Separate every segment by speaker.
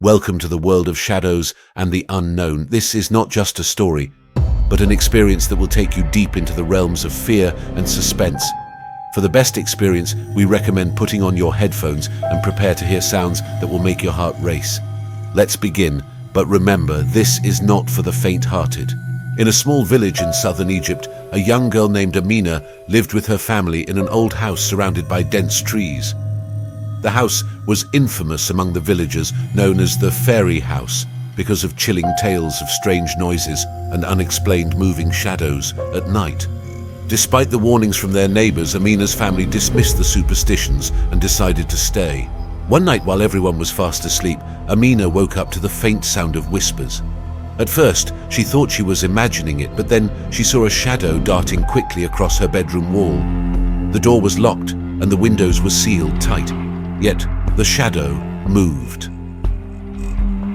Speaker 1: Welcome to the world of shadows and the unknown. This is not just a story, but an experience that will take you deep into the realms of fear and suspense. For the best experience, we recommend putting on your headphones and prepare to hear sounds that will make your heart race. Let's begin, but remember, this is not for the faint-hearted. In a small village in southern Egypt, a young girl named Amina lived with her family in an old house surrounded by dense trees. The house was infamous among the villagers, known as the fairy house, because of chilling tales of strange noises and unexplained moving shadows at night. Despite the warnings from their neighbors, Amina's family dismissed the superstitions and decided to stay. One night while everyone was fast asleep, Amina woke up to the faint sound of whispers. At first, she thought she was imagining it, but then she saw a shadow darting quickly across her bedroom wall. The door was locked and the windows were sealed tight. Yet, the shadow moved.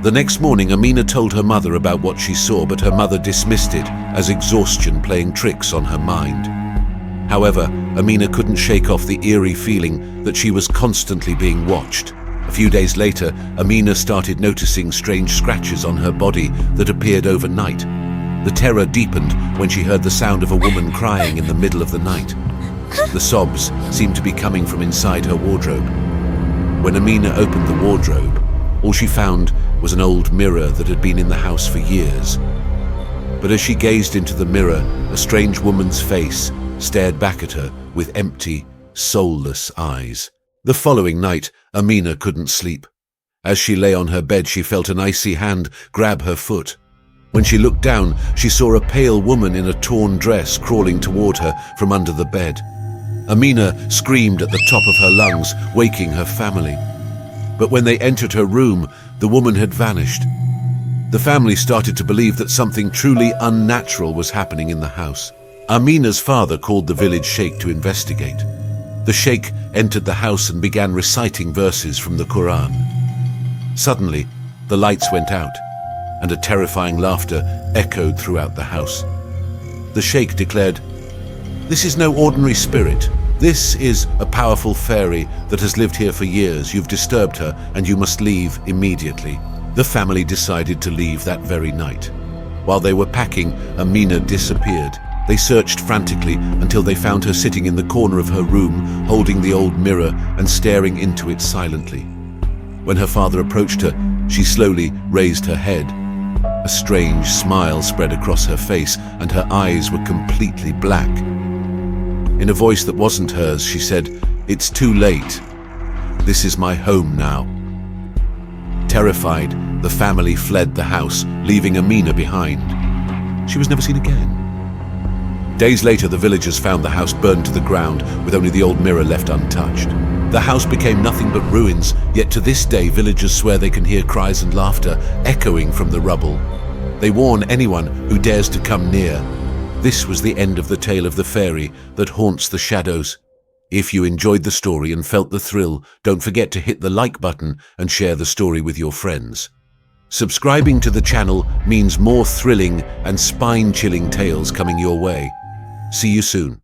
Speaker 1: The next morning, Amina told her mother about what she saw, but her mother dismissed it as exhaustion playing tricks on her mind. However, Amina couldn't shake off the eerie feeling that she was constantly being watched. A few days later, Amina started noticing strange scratches on her body that appeared overnight. The terror deepened when she heard the sound of a woman crying in the middle of the night. The sobs seemed to be coming from inside her wardrobe. When Amina opened the wardrobe, all she found was an old mirror that had been in the house for years. But as she gazed into the mirror, a strange woman's face stared back at her with empty, soulless eyes. The following night, Amina couldn't sleep. As she lay on her bed, she felt an icy hand grab her foot. When she looked down, she saw a pale woman in a torn dress crawling toward her from under the bed. Amina screamed at the top of her lungs, waking her family. But when they entered her room, the woman had vanished. The family started to believe that something truly unnatural was happening in the house. Amina's father called the village sheikh to investigate. The sheikh entered the house and began reciting verses from the Quran. Suddenly, the lights went out, and a terrifying laughter echoed throughout the house. The sheikh declared, "This is no ordinary spirit. This is a powerful fairy that has lived here for years. You've disturbed her, and you must leave immediately." The family decided to leave that very night. While they were packing, Amina disappeared. They searched frantically until they found her sitting in the corner of her room, holding the old mirror and staring into it silently. When her father approached her, she slowly raised her head. A strange smile spread across her face, and her eyes were completely black. In a voice that wasn't hers, she said, "It's too late. This is my home now." Terrified, the family fled the house, leaving Amina behind. She was never seen again. Days later, the villagers found the house burned to the ground, with only the old mirror left untouched. The house became nothing but ruins, yet to this day villagers swear they can hear cries and laughter echoing from the rubble. They warn anyone who dares to come near. This was the end of the tale of the fairy that haunts the shadows. If you enjoyed the story and felt the thrill, don't forget to hit the like button and share the story with your friends. Subscribing to the channel means more thrilling and spine-chilling tales coming your way. See you soon.